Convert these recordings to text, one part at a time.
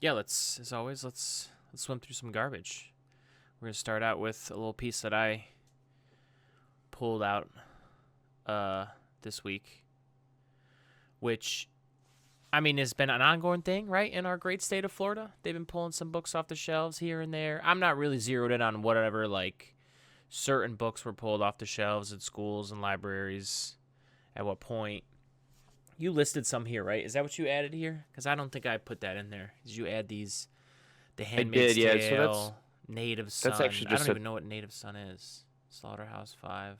Yeah, as always, let's swim through some garbage. We're gonna start out with a little piece that I pulled out this week, which I mean has been an ongoing thing, right? In our great state of Florida, they've been pulling some books off the shelves here and there. I'm not really zeroed in on whatever like certain books were pulled off the shelves at schools and libraries at what point. You listed some here, right? Is that what you added here? Because I don't think I put that in there. Did you add these? The I Handmaid's did, yeah. So Tale, Native that's Son. actually I just don't a even know what Native Son is. Slaughterhouse-Five.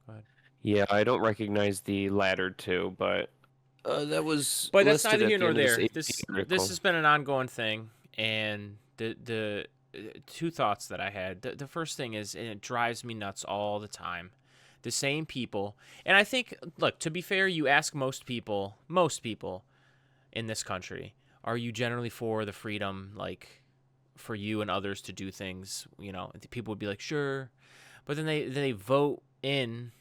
Go ahead. yeah. I don't recognize the latter two, but that was But that's listed neither at here the nor end of this there. AP This article. has been an ongoing thing, and the two thoughts that I had. The first thing is, and it drives me nuts all the time. The same people, and I think, look, to be fair, you ask most people in this country, are you generally for the freedom, like, for you and others to do things? You know, people would be like, sure, but then they vote in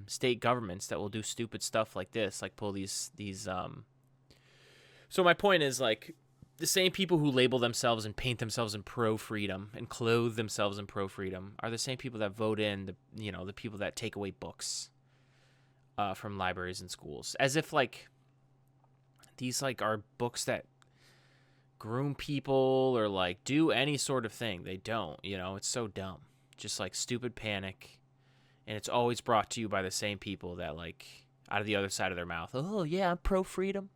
state governments that will do stupid stuff like this, like pull these. So my point is, like, the same people who label themselves and paint themselves in pro freedom and clothe themselves in pro freedom are the same people that vote in the people that take away books from libraries and schools, as if like these like are books that groom people or like do any sort of thing. They don't. It's so dumb. Just like stupid panic, and it's always brought to you by the same people that like out of the other side of their mouth. Oh yeah, I'm pro freedom.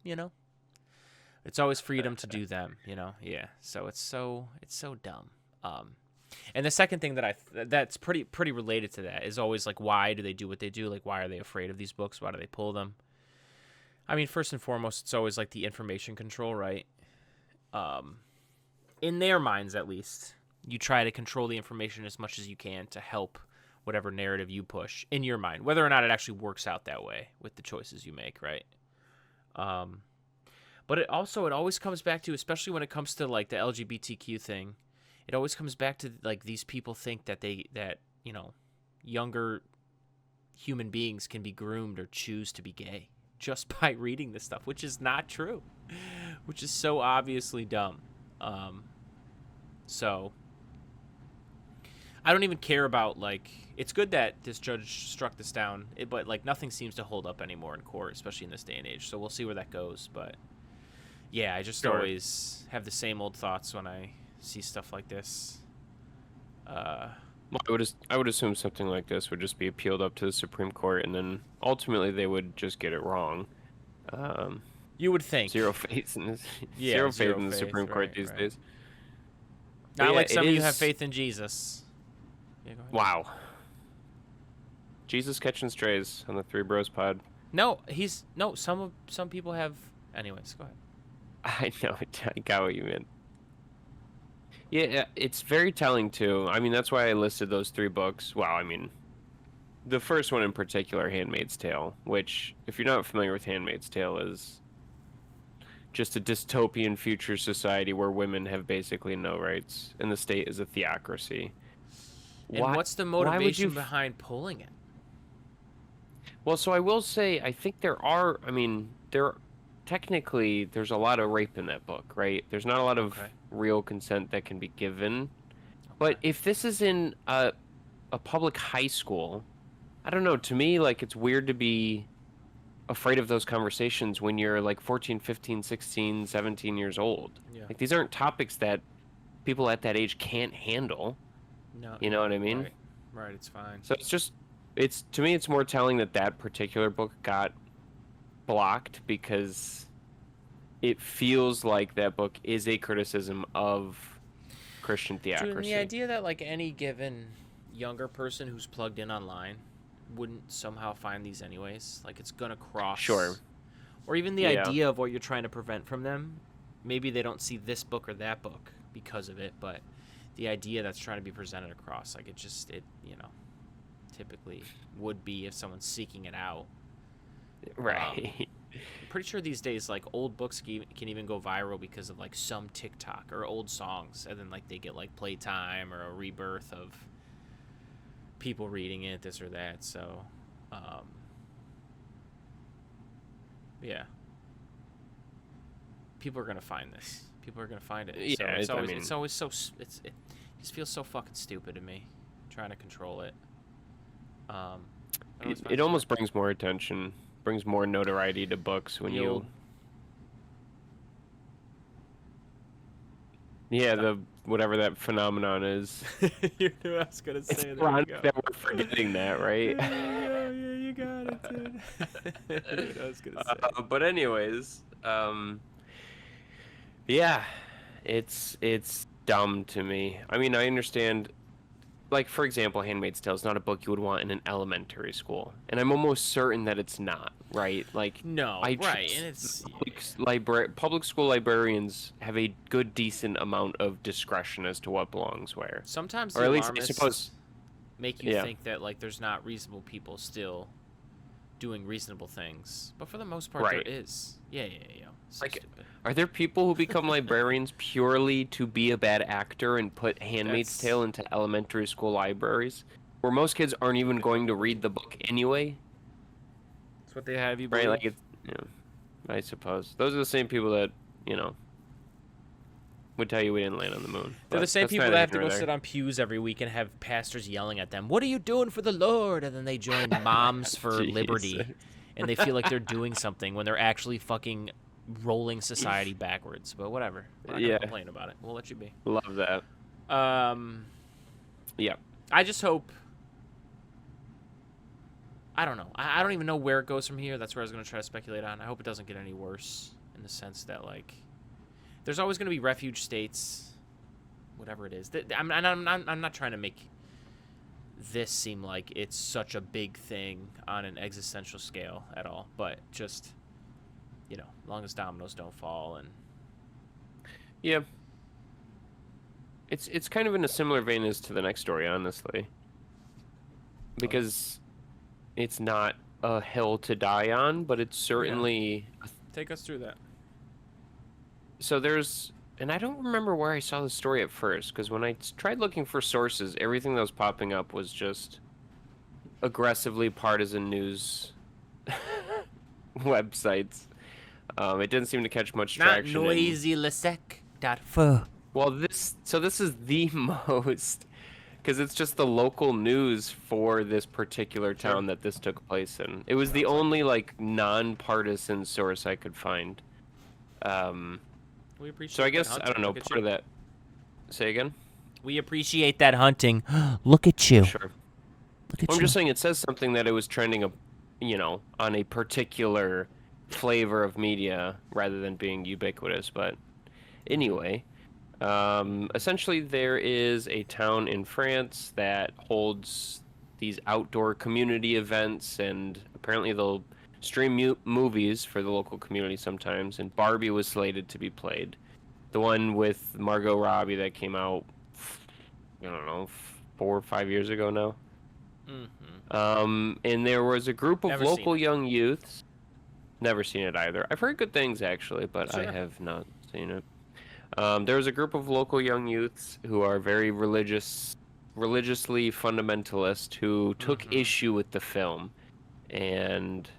It's always freedom to do them. Yeah. So it's so dumb. And the second thing that's pretty related to that is always like, why do they do what they do? Like, why are they afraid of these books? Why do they pull them? I mean, first and foremost, it's always like the information control, right? In their minds, at least, you try to control the information as much as you can to help whatever narrative you push in your mind, whether or not it actually works out that way with the choices you make, right? But it always comes back to, especially when it comes to like the LGBTQ thing, it always comes back to like these people think that younger human beings can be groomed or choose to be gay just by reading this stuff, which is not true, which is so obviously dumb. So I don't even care about, like, it's good that this judge struck this down, but like nothing seems to hold up anymore in court, especially in this day and age. So we'll see where that goes. But yeah, I just Sure. always have the same old thoughts when I see stuff like this. Well, I would assume something like this would just be appealed up to the Supreme Court, and then ultimately they would just get it wrong. Um, You would think. Zero faith in this, Yeah, zero faith zero in the faith. Supreme Court Right, these right. days. But Not yeah, like it some of you have is. faith in Jesus. Yeah, go ahead. Wow. Jesus catching strays on the Three Bros Pod. No, some people have. Anyways, go ahead. I know, I got what you meant. Yeah, it's very telling too. I mean, that's why I listed those three books. Well, I mean, the first one in particular, Handmaid's Tale, which, if you're not familiar with Handmaid's Tale, is just a dystopian future society where women have basically no rights and the state is a theocracy. And Why? what's the Why would motivation you? behind pulling it? Well, so I will say, I think there are. I mean, technically there's a lot of rape in that book, right? There's not a lot of Okay. real consent that can be given. Okay. But if this is in a public high school, I don't know. To me, like, it's weird to be afraid of those conversations when you're like 14, 15, 16, 17 years old. Yeah. Like, these aren't topics that people at that age can't handle. No. You know No. what I mean? Right. Right. It's fine. So it's to me, it's more telling that that particular book got blocked because it feels like that book is a criticism of Christian Dude, and the theocracy. idea that like any given younger person who's plugged in online wouldn't somehow find these anyways, like it's gonna Sure. cross, or even the Yeah. idea of what you're trying to prevent from them. Maybe they don't see this book or that book because of it, but the idea that's trying to be presented across, like it typically would be if someone's seeking it out. Right. I'm pretty sure these days, like old books can even go viral because of like some TikTok or old songs, and then like they get like playtime or a rebirth of people reading it, this or that. So, um, yeah. people are gonna find this. People are gonna find it. So Yeah, it's always so it just feels so fucking stupid to me, trying to control it. It almost brings more attention, brings more notoriety to books when you. Yeah, the whatever that phenomenon is. You knew I was gonna say it's ironic that we're forgetting that, right? Yeah, you got it, dude. You knew I was gonna say. But anyways, yeah, it's dumb to me. I mean, I understand. Like, for example, Handmaid's Tale is not a book you would want in an elementary school, and I'm almost certain that it's not, right? Like, No, right, and it's public school librarians have a good, decent amount of discretion as to what belongs where. Sometimes or the at least I alarmists suppose make you think that like there's not reasonable people still doing reasonable things, but for the most part there is. Yeah. So like, stupid. are there people who become librarians purely to be a bad actor and put Handmaid's Tale into elementary school libraries, where most kids aren't even going to read the book anyway? That's what they have you believe. Right, like it's, I suppose those are the same people that would tell you we didn't land on the moon. They're the same people that have to go sit on pews every week and have pastors yelling at them, "What are you doing for the Lord?" And then they join Moms for Liberty, and they feel like they're doing something when they're actually fucking rolling society backwards. But whatever. We're not gonna complain about it. We'll let you be. Love that. Yeah. I just hope. I don't know. I don't even know where it goes from here. That's where I was going to try to speculate on. I hope it doesn't get any worse in the sense that, like, there's always going to be refuge states, whatever it is. I'm not trying to make this seem like it's such a big thing on an existential scale at all, but just, as long as dominoes don't fall and. Yeah. It's kind of in a similar vein as to the next story, honestly. Because it's not a hill to die on, but it's certainly... Take us through that. So and I don't remember where I saw the story at first, because when I tried looking for sources, everything that was popping up was just aggressively partisan news websites. It didn't seem to catch much traction. Not noisylasec.fr. Well, this is the most, because it's just the local news for this particular town that this took place in. It was the only like non-partisan source I could find. We appreciate. So I guess that I don't know part of that. Say again. We appreciate that hunting. Look at you. Sure. Look at I'm you. just saying it says something that it was trending, on a particular flavor of media rather than being ubiquitous. But anyway. Essentially, there is a town in France that holds these outdoor community events, and apparently they'll stream movies for the local community sometimes, and Barbie was slated to be played. The one with Margot Robbie that came out, I don't know, 4 or 5 years ago now. Mm-hmm. And there was a group of local young youths. Never seen it either. I've heard good things, actually, but I have not seen it. There was a group of local young youths who are very religiously fundamentalist who took issue with the film, and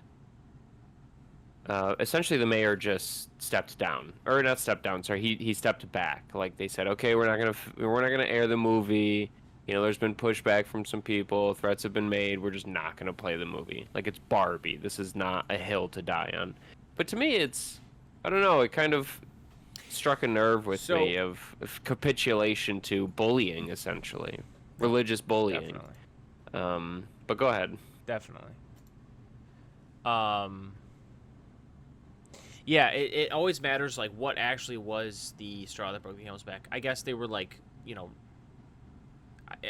essentially the mayor just stepped down, or not stepped down. Sorry, he stepped back. Like they said, okay, we're not gonna air the movie. There's been pushback from some people. Threats have been made. We're just not gonna play the movie. Like, it's Barbie. This is not a hill to die on. But to me, I don't know. It kind of struck a nerve with me of capitulation to bullying, essentially. Religious bullying. Definitely. But go ahead. Definitely. Yeah, it always matters, like, what actually was the straw that broke the camel's back. I guess they were, like,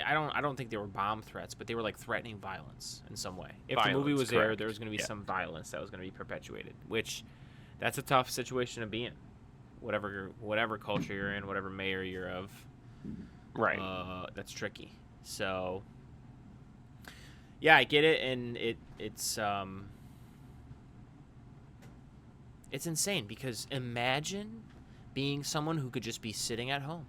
I don't think they were bomb threats, but they were, like, threatening violence in some way. If the movie was aired, there was going to be some violence that was going to be perpetuated, which that's a tough situation to be in. Whatever culture you're in, whatever mayor you're of, right? That's tricky. So, yeah, I get it, and it's insane because imagine being someone who could just be sitting at home,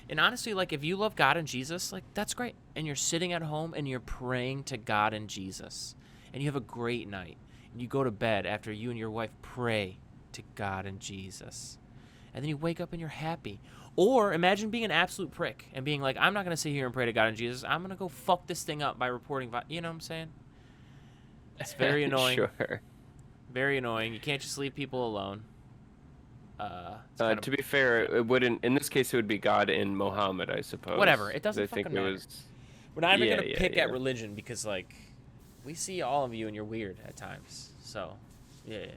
and honestly, like, if you love God and Jesus, like, that's great, and you're sitting at home and you're praying to God and Jesus, and you have a great night, and you go to bed after you and your wife pray to God and Jesus. and then you wake up and you're happy. Or imagine being an absolute prick and being like, I'm not going to sit here and pray to God and Jesus. I'm going to go fuck this thing up by reporting. You know what I'm saying? It's very annoying. Sure. Very annoying. You can't just leave people alone. To be fair, it wouldn't. In this case, it would be God and Muhammad, I suppose. Whatever. It doesn't fucking matter. Was... We're not even going to pick at religion because, like, we see all of you and you're weird at times. So, yeah.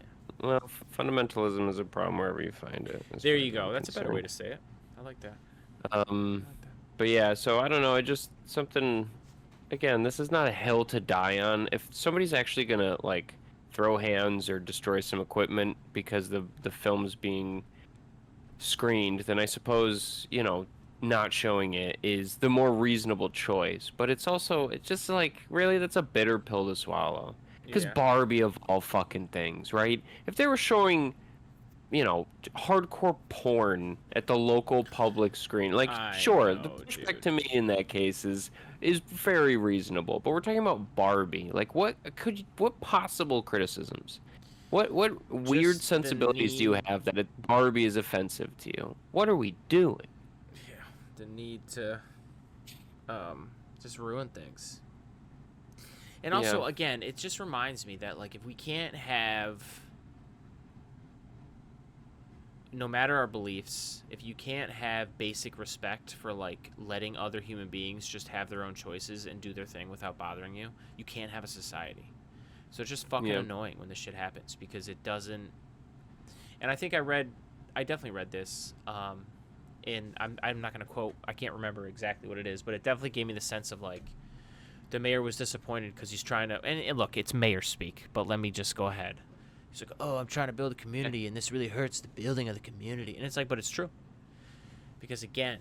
Well, fundamentalism is a problem wherever you find it. There you go. That's a better way to say it. I like that. But yeah, so I don't know. I just something. Again, this is not a hill to die on. If somebody's actually gonna like throw hands or destroy some equipment because the film's being screened, then I suppose not showing it is the more reasonable choice. But it's just like really that's a bitter pill to swallow. Because Barbie of all fucking things, right? If they were showing hardcore porn at the local public screen. Like, sure, the pushback to me in that case is very reasonable. But we're talking about Barbie. Like, what possible criticisms? What weird sensibilities do you have that Barbie is offensive to you? What are we doing? Yeah, the need to just ruin things. And also, again, it just reminds me that, like, if we can't have... no matter our beliefs, if you can't have basic respect for, like, letting other human beings just have their own choices and do their thing without bothering you, you can't have a society. So it's just fucking annoying when this shit happens because it doesn't... And I think I definitely read this, and I'm not going to quote, I can't remember exactly what it is, but it definitely gave me the sense of, like, the mayor was disappointed because he's trying to... And look, it's mayor speak, but let me just go ahead. He's like, oh, I'm trying to build a community, and this really hurts the building of the community. And it's like, but it's true. Because, again,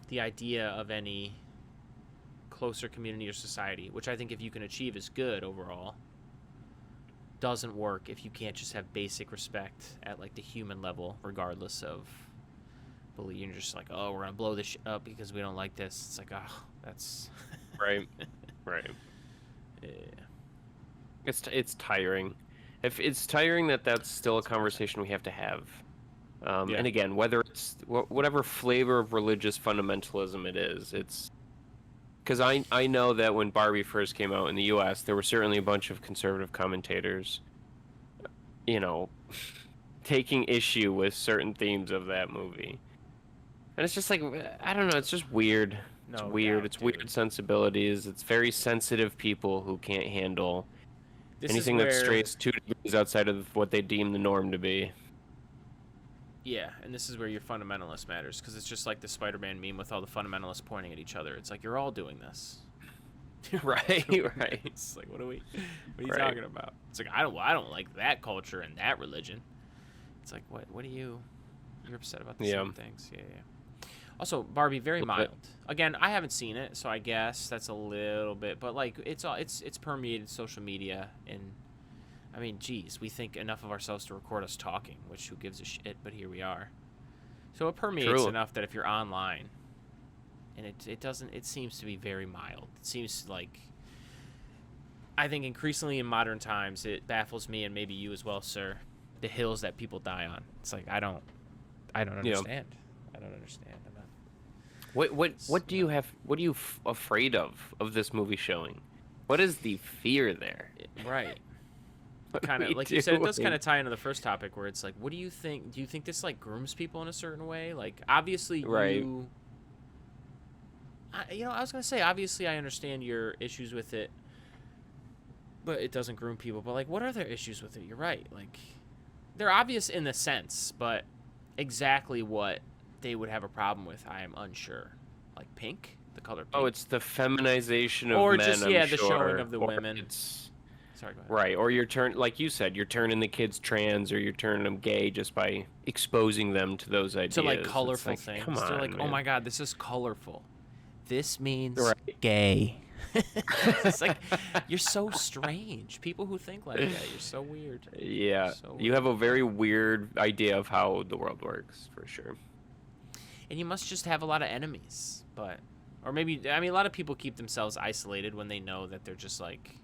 the idea of any closer community or society, which I think if you can achieve is good overall, doesn't work if you can't just have basic respect at, like, the human level, regardless of belief. You're just like, oh, we're going to blow this shit up because we don't like this. It's like, oh, that's... Right. Yeah. It's tiring. If it's tiring that's still a conversation we have to have. And again, whether it's whatever flavor of religious fundamentalism it is, it's because I know that when Barbie first came out in the U.S., there were certainly a bunch of conservative commentators, taking issue with certain themes of that movie. And it's just like, I don't know, it's just weird. It's weird. It's weird sensibilities. It's very sensitive people who can't handle anything that strays 2 degrees outside of what they deem the norm to be. Yeah, and this is where your fundamentalist matters, because it's just like the Spider-Man meme with all the fundamentalists pointing at each other. It's like, you're all doing this. Right. It's like, what are you talking about? It's like, I don't like that culture and that religion. It's like, what are you... You're upset about the same things. Yeah. Also, Barbie, very mild. Again, I haven't seen it, so I guess that's a little bit, but like it's permeated social media, and I mean, geez, we think enough of ourselves to record us talking, which who gives a shit? But here we are. So it permeates enough that if you're online, and it seems to be very mild. It seems like, I think increasingly in modern times, it baffles me and maybe you as well, sir, the hills that people die on. It's like I don't understand. I don't understand. What do you have? What are you afraid of this movie showing? What is the fear there? Right. Kind of like you said, it does kind of tie into the first topic where it's like, what do you think? Do you think this like grooms people in a certain way? Like, obviously, I was gonna say, obviously, I understand your issues with it, but it doesn't groom people. But like, what are their issues with it? You're right. Like, they're obvious in the sense, but exactly what they would have a problem with, I am unsure. Like pink, the color pink. Oh, it's the feminization of or men, just the showing of the or women. Sorry, go ahead. Right, or like you said, you're turning the kids trans, or you're turning them gay just by exposing them to those ideas. To like colorful things. Come on, they're like, man. oh my god, this is colorful. This means gay. It's like, you're so strange. People who think like that, you're so weird. Yeah, you have a very weird idea of how the world works, for sure. And you must just have a lot of enemies, or maybe, I mean, a lot of people keep themselves isolated when they know that they're just like,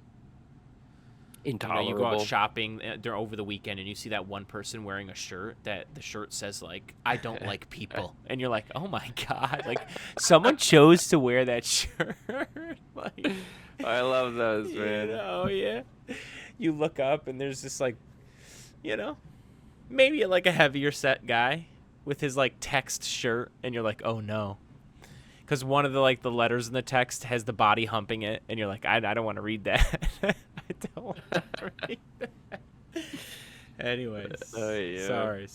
Intolerable. You go out shopping over the weekend and you see that one person wearing a shirt that the shirt says like "I don't like people," and you're like, "Oh my god!" Like someone chose to wear that shirt. Like, I love those, man. Yeah. You look up and there's this like, maybe like a heavier set guy with his like text shirt, and you're like, "Oh no." Because one of the letters in the text has the body humping it, and you're like, I don't want to read that. I don't want to read that. Anyways, yeah. Sorry.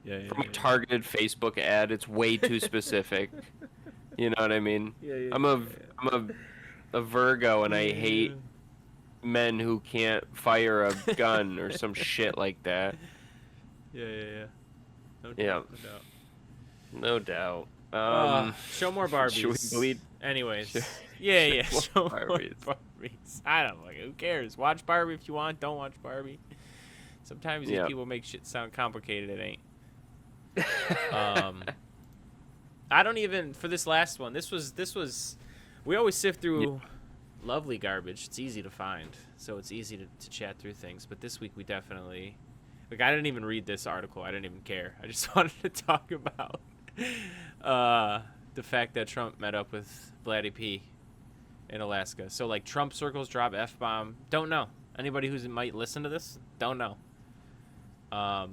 Yeah. From a targeted Facebook ad, it's way too specific. You know what I mean? Yeah. I'm a Virgo, and I hate men who can't fire a gun or some shit like that. Yeah. No doubt. Show more Barbies. Should we bleed? Anyways. Show Show more more Barbies. Barbies. I don't know. Like, who cares? Watch Barbie if you want. Don't watch Barbie. Sometimes these people make shit sound complicated. It ain't. I don't even, for this last one, this was we always sift through lovely garbage. It's easy to find, so it's easy to chat through things. But this week we definitely, like, I didn't even read this article. I didn't even care. I just wanted to talk about the fact that Trump met up with Vladdy P in Alaska. So, like, Trump circles drop F-bomb. Don't know. Anybody who might listen to this, don't know.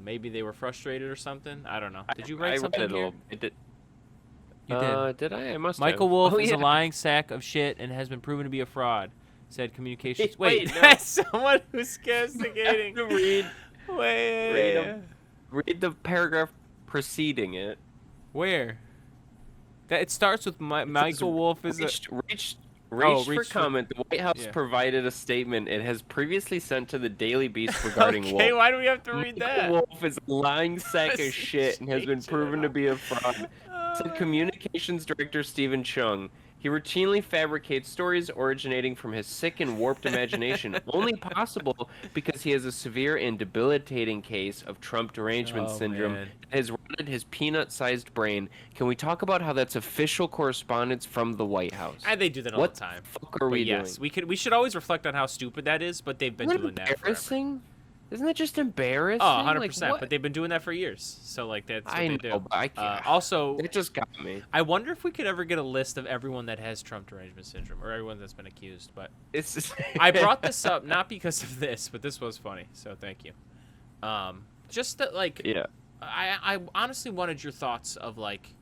Maybe they were frustrated or something. I don't know. Did you write something read it here? It did. You did. Did I? I must Michael have. Wolff is a lying sack of shit and has been proven to be a fraud, said communications. Wait, no. that's someone who's castigating. Read Wait. read the paragraph preceding it. Where? That it starts with Michael Wolff is reached reached for comment. The White House provided a statement it has previously sent to the Daily Beast regarding Wolff. Okay, why do we have to read that? Wolff is a lying sack of shit and has been proven to be a fraud, said Communications Director Stephen Chung. He routinely fabricates stories originating from his sick and warped imagination, only possible because he has a severe and debilitating case of Trump derangement syndrome that has rotted his peanut-sized brain. Can we talk about how that's official correspondence from the White House? They do that all the time. What the fuck are we doing? Yes, we should always reflect on how stupid that is, but they've been doing that forever. Isn't that just embarrassing? Oh, 100%. But they've been doing that for years. So, like, that's what they do. But I can't. Also, it just got me. I wonder if we could ever get a list of everyone that has Trump derangement syndrome or everyone that's been accused. But it's just... I brought this up not because of this, but this was funny. So, thank you. Just that, like, I honestly wanted your thoughts of, like,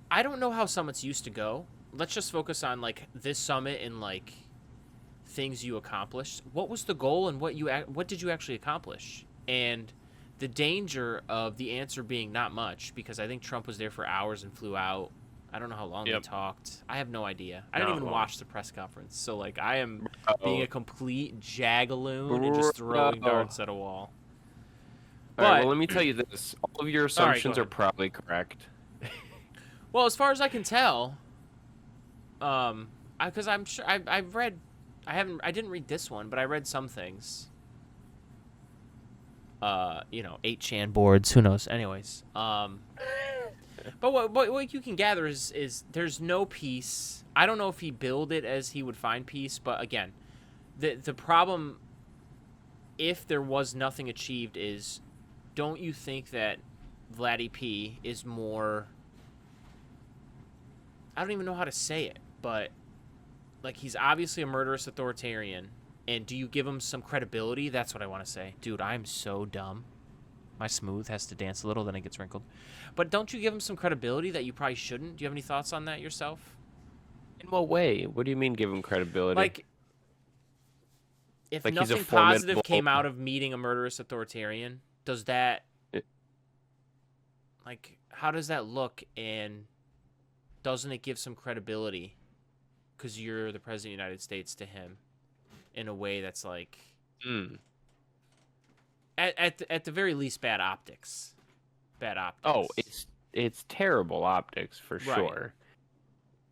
I don't know how summits used to go. Let's just focus on, like, this summit and, like, things you accomplished. What was the goal and what did you actually accomplish? And the danger of the answer being not much, because I think Trump was there for hours and flew out. I don't know how long they talked. I have no idea. I didn't even watch the press conference. So, like, I am being a complete jagaloon and just throwing darts at a wall. All right, well, let me tell you this. All of your assumptions are probably correct. Well, as far as I can tell, because I'm sure I've read. I didn't read this one, but I read some things. 8chan boards, who knows? Anyways, but what you can gather is there's no peace. I don't know if he billed it as he would find peace, but again, the problem, if there was nothing achieved, is don't you think that Vladdy P is more? I don't even know how to say it, but. Like, he's obviously a murderous authoritarian, and do you give him some credibility? That's what I want to say. Dude, I'm so dumb. My smooth has to dance a little, then it gets wrinkled. But don't you give him some credibility that you probably shouldn't? Do you have any thoughts on that yourself? In what way? What do you mean give him credibility? Like, if nothing positive came out of meeting a murderous authoritarian, does that... Like, how does that look, and doesn't it give some credibility... because you're the president of the United States to him in a way that's like at the very least bad optics. Oh, it's terrible optics for sure.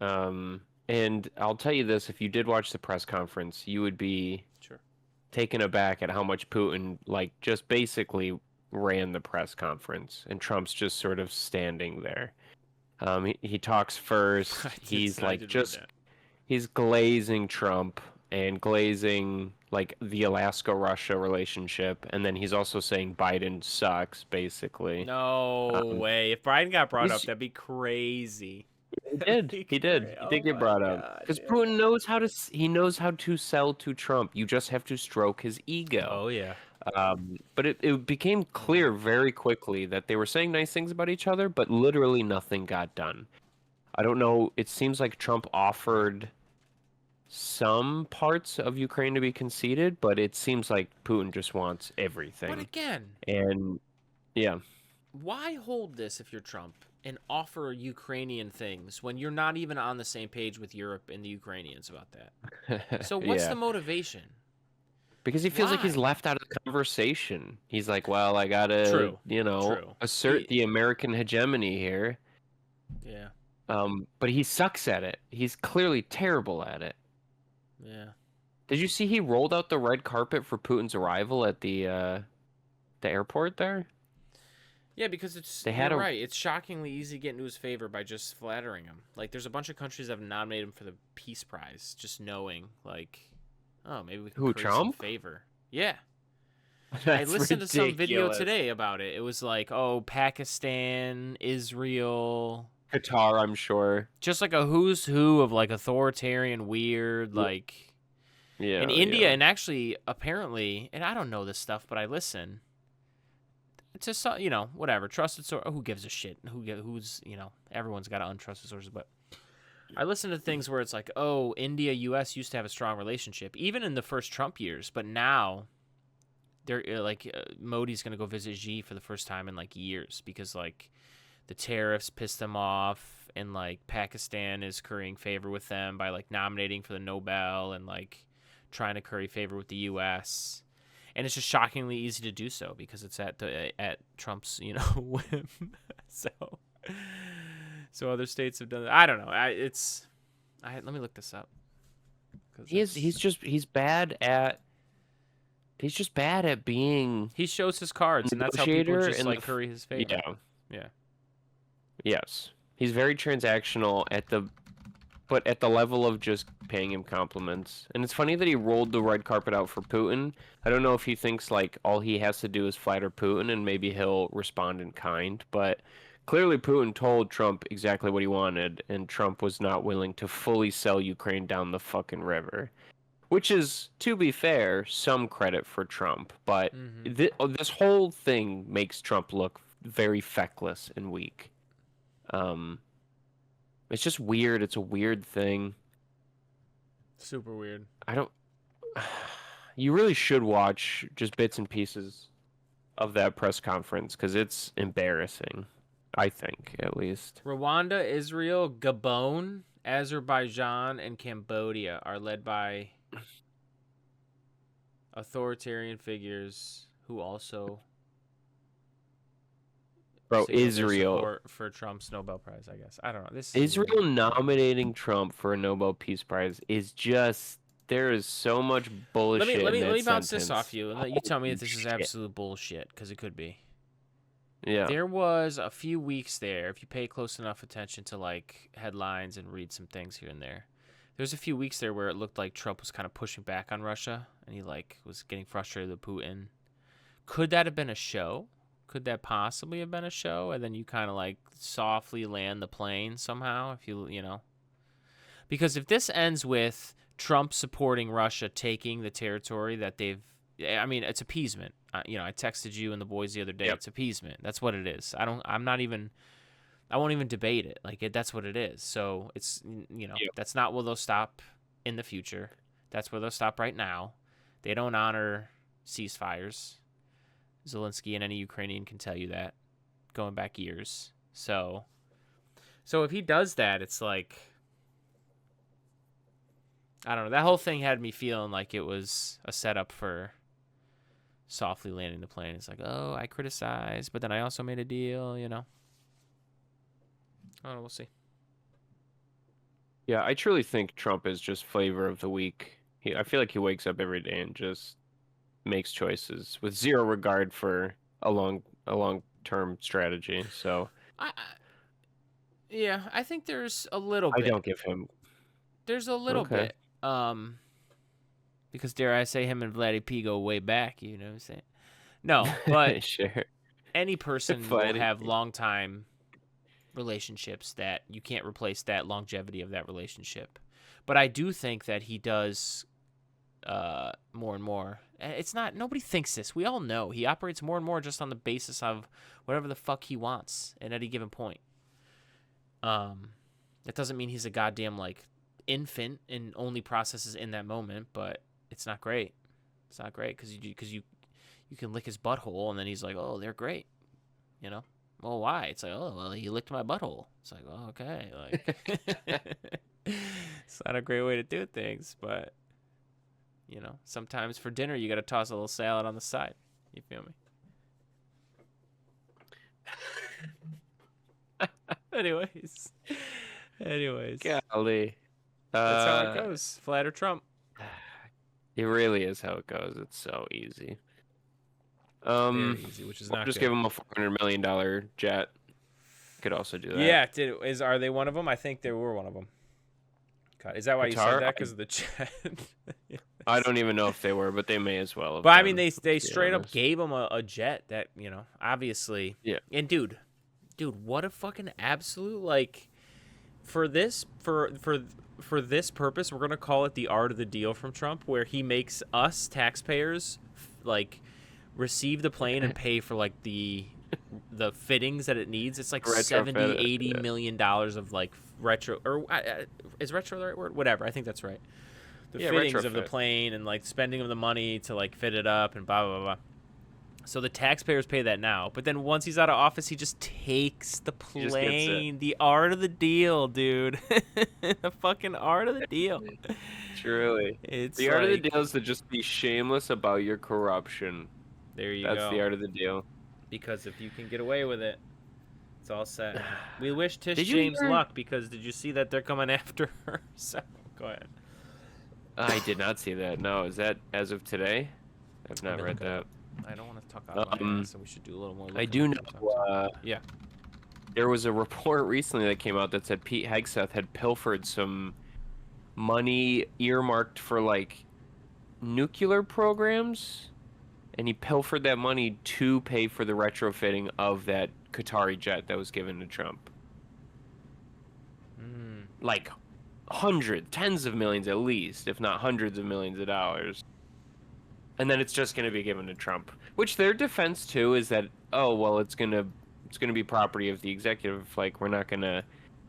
And I'll tell you this, if you did watch the press conference, you would be taken aback at how much Putin like just basically ran the press conference and Trump's just sort of standing there. He talks first. He's like just he's glazing Trump. and glazing like the Alaska-Russia relationship, and then he's also saying Biden sucks, basically. No way. If Biden got brought up, He's that'd be crazy. He That'd did. be He did. He Oh did get my brought up god, because dude. Putin knows how to. He knows how to sell to Trump. You just have to stroke his ego. Oh yeah. But it became clear very quickly that they were saying nice things about each other, but literally nothing got done. I don't know. It seems like Trump offered some parts of Ukraine to be conceded, but it seems like Putin just wants But everything. again, And yeah, why hold this if you're Trump and offer Ukrainian things when you're not even on the same page with Europe and the Ukrainians about that? So what's yeah. the motivation? Because he feels like he's Why? left out of the conversation. He's like, well, I gotta, True. you know, True. assert the American hegemony here. Yeah. But he sucks at it. He's clearly terrible at it. Yeah. Did you see he rolled out the red carpet for Putin's arrival at the airport there? Yeah, because it's They had you're a right. It's shockingly easy to get into his favor by just flattering him. Like, there's a bunch of countries that have nominated him for the Peace Prize, just knowing, like, oh, maybe we can who, curry some Trump? favor. Yeah. I That's listened to some video ridiculous. today about it. It was like, oh, Pakistan, Israel, Qatar, I'm sure. just like a who's who of like authoritarian, weird, like, Yeah, in India, yeah. and actually, apparently, and I don't know this stuff, but I listen. It's just, whatever, trusted source. Who gives a shit? Who's, everyone's got untrusted sources, but I listen to things where it's like, oh, India, U.S. used to have a strong relationship, even in the first Trump years, but now they're Modi's gonna go visit Xi for the first time in like years because like the tariffs pissed them off, and like Pakistan is currying favor with them by like nominating for the Nobel and like trying to curry favor with the U.S. And it's just shockingly easy to do so because it's at Trump's whim. So other states have done it. I don't know. Let me look this up. He's just bad at being He shows his cards, and that's how people negotiator just and like curry his favor. yeah. Yeah. Yes. He's very transactional but at the level of just paying him compliments. And it's funny that he rolled the red carpet out for Putin. I don't know if he thinks like all he has to do is flatter Putin and maybe he'll respond in kind, but clearly Putin told Trump exactly what he wanted, and Trump was not willing to fully sell Ukraine down the fucking river. Which is, to be fair, some credit for Trump, but this whole thing makes Trump look very feckless and weak. It's just weird. It's a weird thing. Super weird. You really should watch just bits and pieces of that press conference because it's embarrassing. I think, at least. Rwanda, Israel, Gabon, Azerbaijan, and Cambodia are led by authoritarian figures who also Bro, signaled their Israel. support for Trump's Nobel Prize, I guess. I don't know. This is Israel weird. nominating Trump for a Nobel Peace Prize is just there is so much bullshit. Let me in that bounce sentence. this off you and let you tell me if this is Shit. absolute bullshit, because it could be. Yeah. There was a few weeks there, if you pay close enough attention to like headlines and read some things here and there. There's a few weeks there where it looked like Trump was kind of pushing back on Russia, and he like was getting frustrated with Putin. Could that have been a show? Could that possibly have been a show? And then you kind of like softly land the plane somehow, if you know. Because if this ends with Trump supporting Russia taking the territory that I mean, it's appeasement. I texted you and the boys the other day. Yep. It's appeasement. That's what it is. I won't even debate it. Like, that's what it is. So it's, Yep. That's not where they'll stop in the future. That's where they'll stop right now. They don't honor ceasefires. Zelensky and any Ukrainian can tell you that, going back years. So if he does that, it's like, I don't know. That whole thing had me feeling like it was a setup for softly landing the plane. It's like, oh, I criticized, but then I also made a deal, I don't know. We'll see. Yeah, I truly think Trump is just flavor of the week. I feel like he wakes up every day and just makes choices with zero regard for a long-term strategy. So I think there's a little bit. I don't give him. There's a little Okay. bit. Because dare I say, him and Vladdy P go way back. You know what I'm saying? No, but Sure. any person will Vladdy have P. long time relationships that you can't replace that longevity of that relationship. But I do think that he does more and more. It's not, nobody thinks this. We all know he operates more and more just on the basis of whatever the fuck he wants at any given point. That doesn't mean he's a goddamn like infant and only processes in that moment, but it's not great. It's not great because you can lick his butthole and then he's like, oh, they're great, you know. Well, why? It's like, oh, well, he licked my butthole. It's like, oh, okay, like it's not a great way to do things, but you know, sometimes for dinner you got to toss a little salad on the side. You feel me? Anyways, Golly. that's how it goes. Flatter Trump. It really is how it goes. It's so easy. Very easy, which is not just good. give him a $400 million jet. Could also do that. Yeah, are they one of them? I think they were one of them. God, is that why you said that? Because of the jet? Yes. I don't even know if they were, but they may as well have But I been, mean, they straight up honest. gave him a jet that, you know, obviously. Yeah. And dude, what a fucking absolute, like, for this purpose, we're gonna call it the art of the deal from Trump, where he makes us taxpayers like receive the plane and pay for like the fittings that it needs. It's like $70-80 million of like retro, or is retro the right word? Whatever, I think that's right. The fittings of the plane and like spending of the money to like fit it up and blah blah blah. So the taxpayers pay that now, but then once he's out of office, he just takes the plane. The art of the deal, dude. The fucking art of the deal. Truly. It's the art of the deal is to just be shameless about your corruption. There you go. That's the art of the deal. Because if you can get away with it, it's all set. We wish Tish James luck, because did you see that they're coming after her? So go ahead. I did not see that. No, is that as of today? I've not read that. I don't want to talk out of my ass, so we should do a little more. I do know. Yeah. There was a report recently that came out that said Pete Hegseth had pilfered some money earmarked for like nuclear programs, and he pilfered that money to pay for the retrofitting of that Qatari jet that was given to Trump. Like tens of millions at least, if not hundreds of millions of dollars. And then it's just going to be given to Trump, which their defense too is that, oh well, it's gonna be property of the executive. Like, we're not gonna,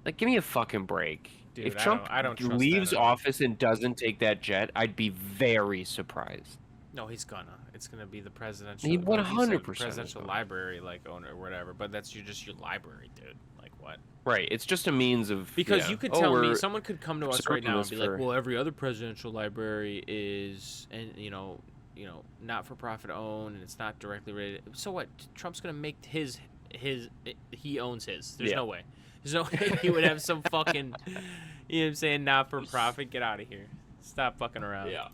like, give me a fucking break. Dude, if Trump I don't leaves office and doesn't take that jet, I'd be very surprised. No, he's gonna. It's gonna be the presidential. He 100% presidential library like owner or whatever. But that's just your library, dude. Like what? Right. It's just a means of, because you could tell me, someone could come to us right now and be like, well, every other presidential library is, and you know, not for profit owned, and it's not directly related. So what? Trump's gonna make his he owns his. There's no way. There's no way he would have some fucking, you know what I'm saying, not for profit. Get out of here. Stop fucking around. Yeah.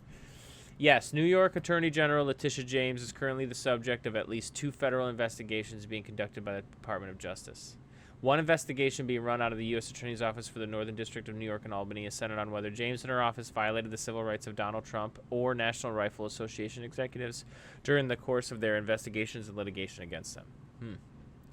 Yes, New York Attorney General Letitia James is currently the subject of at least 2 federal investigations being conducted by the Department of Justice. One investigation being run out of the U.S. Attorney's Office for the Northern District of New York and Albany is centered on whether James and her office violated the civil rights of Donald Trump or National Rifle Association executives during the course of their investigations and litigation against them.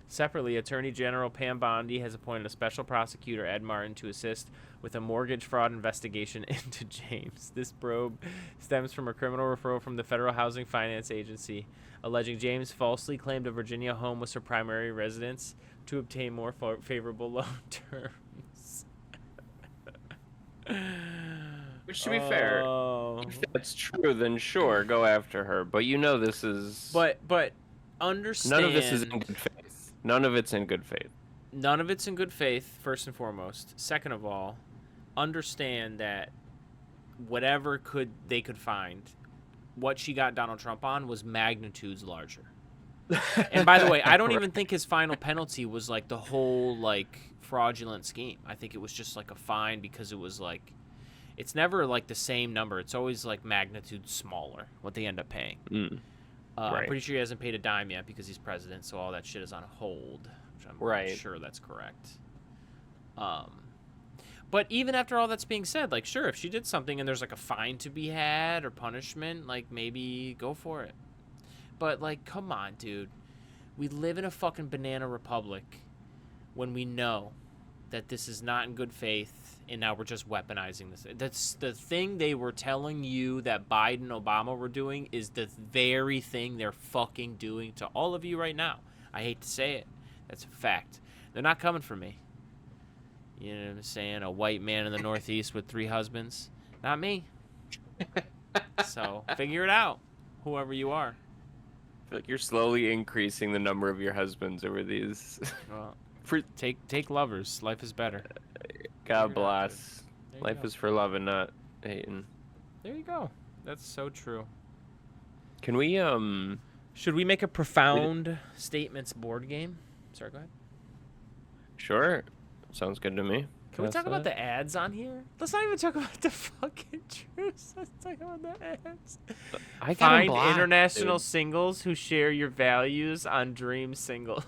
Separately, Attorney General Pam Bondi has appointed a special prosecutor, Ed Martin, to assist with a mortgage fraud investigation into James. This probe stems from a criminal referral from the Federal Housing Finance Agency, alleging James falsely claimed a Virginia home was her primary residence to obtain more favorable loan terms. Which, to be fair, if that's true, then sure, go after her. But you know this is... But understand... None of this is in good faith. None of it's in good faith. None of it's in good faith, first and foremost. Second of all, understand that whatever they could find, what she got Donald Trump on was magnitudes larger. And by the way, I don't even think his final penalty was like the whole like fraudulent scheme. I think it was just like a fine, because it was like, it's never like the same number. It's always like magnitude smaller what they end up paying. Right. I'm pretty sure he hasn't paid a dime yet because he's president, so all that shit is on hold, which I'm not sure that's correct. But even after all that's being said, like, sure, if she did something and there's like a fine to be had or punishment, like, maybe go for it. But like, come on, dude. We live in a fucking banana republic when we know that this is not in good faith, and now we're just weaponizing this. That's the thing they were telling you that Biden, Obama were doing is the very thing they're fucking doing to all of you right now. I hate to say it. That's a fact. They're not coming for me. You know what I'm saying? A white man in the Northeast with 3 husbands. Not me. So, figure it out, whoever you are. I feel like you're slowly increasing the number of your husbands over these. Well, take lovers. Life is better. God bless. Life is for love and not hating. There you go. That's so true. Can we Should we make a profound statements board game? Sorry, go ahead. Sure. Sounds good to me. Can we talk about the ads on here? Let's not even talk about the fucking truth. Let's talk about the ads. Find international singles who share your values on Dream Singles.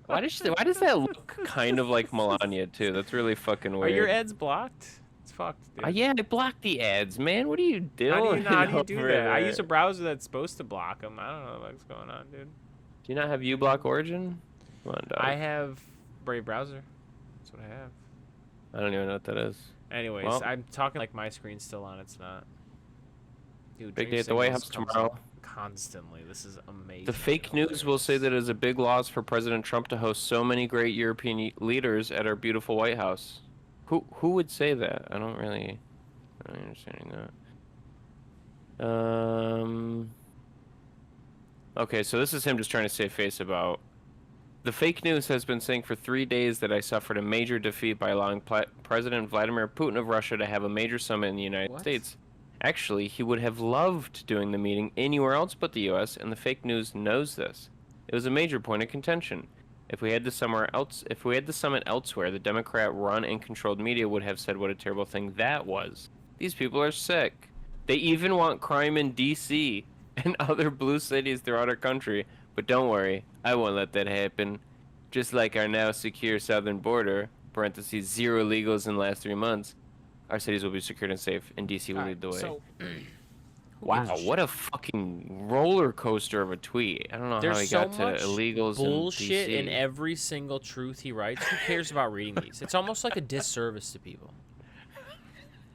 Why does that look kind of like Melania too? That's really fucking weird. Are your ads blocked? It's fucked, dude. Yeah, I blocked the ads, man. What are you doing? How do you do that? I use a browser that's supposed to block them. I don't know what's going on, dude. Do you not have uBlock Origin? Come on, dog. I have Brave Browser. That's what I have. I don't even know what that is. Anyways, well, I'm talking like my screen's still on. It's not. Dude, big day at the White House tomorrow. Constantly. This is amazing. The fake news will say that it is a big loss for President Trump to host so many great European leaders at our beautiful White House. Who would say that? I don't understand that. Okay, so this is him just trying to save face about. The fake news has been saying for 3 days that I suffered a major defeat by allowing President Vladimir Putin of Russia to have a major summit in the United States. Actually, he would have loved doing the meeting anywhere else but the U.S., and the fake news knows this. It was a major point of contention. If we had the summit elsewhere, the Democrat-run and controlled media would have said what a terrible thing that was. These people are sick. They even want crime in D.C. and other blue cities throughout our country. But don't worry, I won't let that happen. Just like our now secure southern border, parentheses, 0 illegals in the last 3 months, our cities will be secured and safe, and D.C. will lead the way. So, wow, what a fucking roller coaster of a tweet. I don't know how he got to illegals in D.C. Bullshit in every single truth he writes. Who cares about reading these? It's almost like a disservice to people.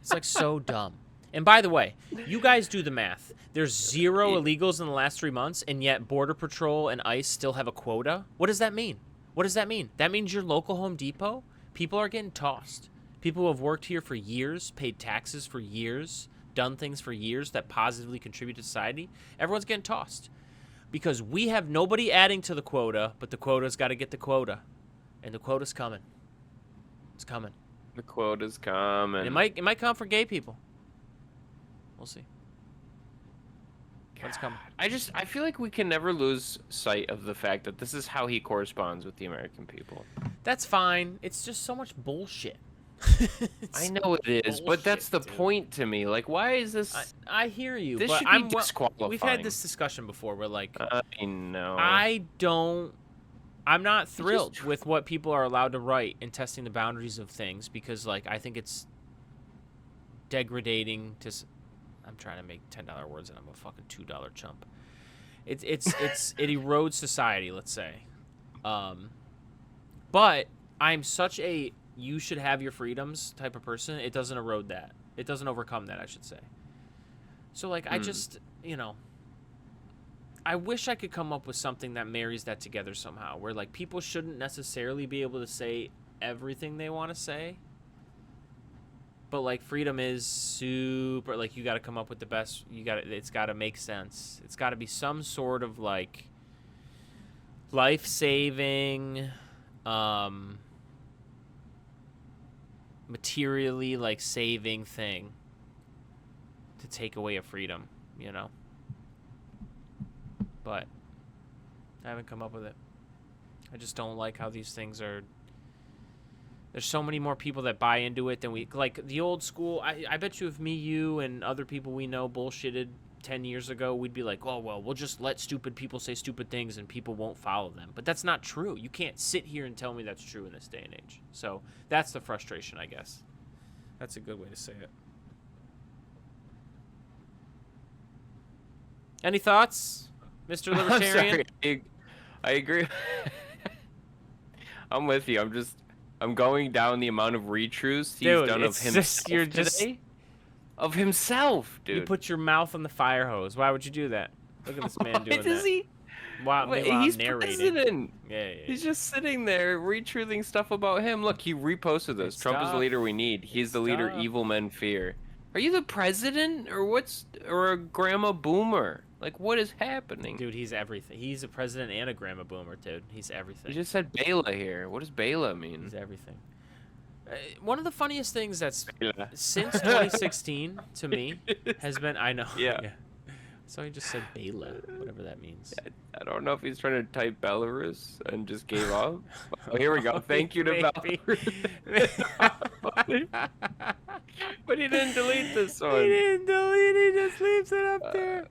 It's like so dumb. And by the way, you guys do the math. There's 0 illegals in the last 3 months, and yet Border Patrol and ICE still have a quota? What does that mean? What does that mean? That means your local Home Depot, people are getting tossed. People who have worked here for years, paid taxes for years, done things for years that positively contribute to society, everyone's getting tossed. Because we have nobody adding to the quota, but the quota's got to get the quota. And the quota's coming. It's coming. The quota's coming. And it might come for gay people. We'll see. What's coming? I feel like we can never lose sight of the fact that this is how he corresponds with the American people. That's fine. It's just so much bullshit. I know it is, but that's the point to me. Like, why is this? I hear you, this but should be disqualifying. We've had this discussion before. Where like, I know. I'm not thrilled with what people are allowed to write and testing the boundaries of things because, like, I think it's degrading to. I'm trying to make $10 words and I'm a fucking $2 chump. It erodes society, let's say. But I'm such a you should have your freedoms type of person. It doesn't erode that. It doesn't overcome that, I should say. So like I just, I wish I could come up with something that marries that together somehow, where like people shouldn't necessarily be able to say everything they want to say. But like freedom is super, like you got to come up with the best. It's got to make sense. It's got to be some sort of like life-saving, materially like saving thing to take away a freedom, But I haven't come up with it. I just don't like how these things are. There's so many more people that buy into it than we like. The old school. I bet you if me, you, and other people we know bullshitted 10 years ago, we'd be like, oh, well, we'll just let stupid people say stupid things and people won't follow them. But that's not true. You can't sit here and tell me that's true in this day and age. So that's the frustration, I guess. That's a good way to say it. Any thoughts, Mr. Libertarian? I'm sorry. I agree. I'm with you. I'm going down the amount of retruths he's done of himself today. Of himself, dude. You put your mouth on the fire hose. Why would you do that? Look at this man doing that. He? Wow, He's narrating. president. Yeah. He's just sitting there retruthing stuff about him. Look, he reposted this. Trump is the leader we need. He's the leader evil men fear. Are you the president or a grandma boomer? Like, what is happening? Dude, he's everything. He's a president and a grandma boomer, dude. He's everything. You just said Bela here. What does Bela mean? He's everything. One of the funniest things that's since 2016 to me has been, I know. Yeah. So he just said Bela, whatever that means. I don't know if he's trying to type Belarus and just gave up. Oh, here we go. Thank you to Belarus. But he didn't delete this one. He didn't delete it. He just leaves it up there.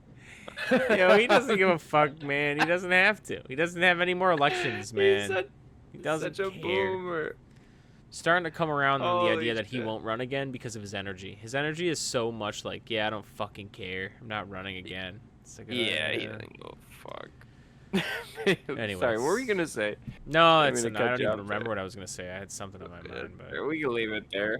Yo, he doesn't give a fuck, man. He doesn't have to. He doesn't have any more elections, man. He doesn't such a care. boomer. Starting to come around on the idea that he won't run again because of his energy. His energy is so much like, yeah, I don't fucking care. I'm not running again. It's like, he doesn't go fuck. Anyways. Sorry, what were you gonna say? No, I don't even remember what I was gonna say. I had something in my mind, but we can leave it there.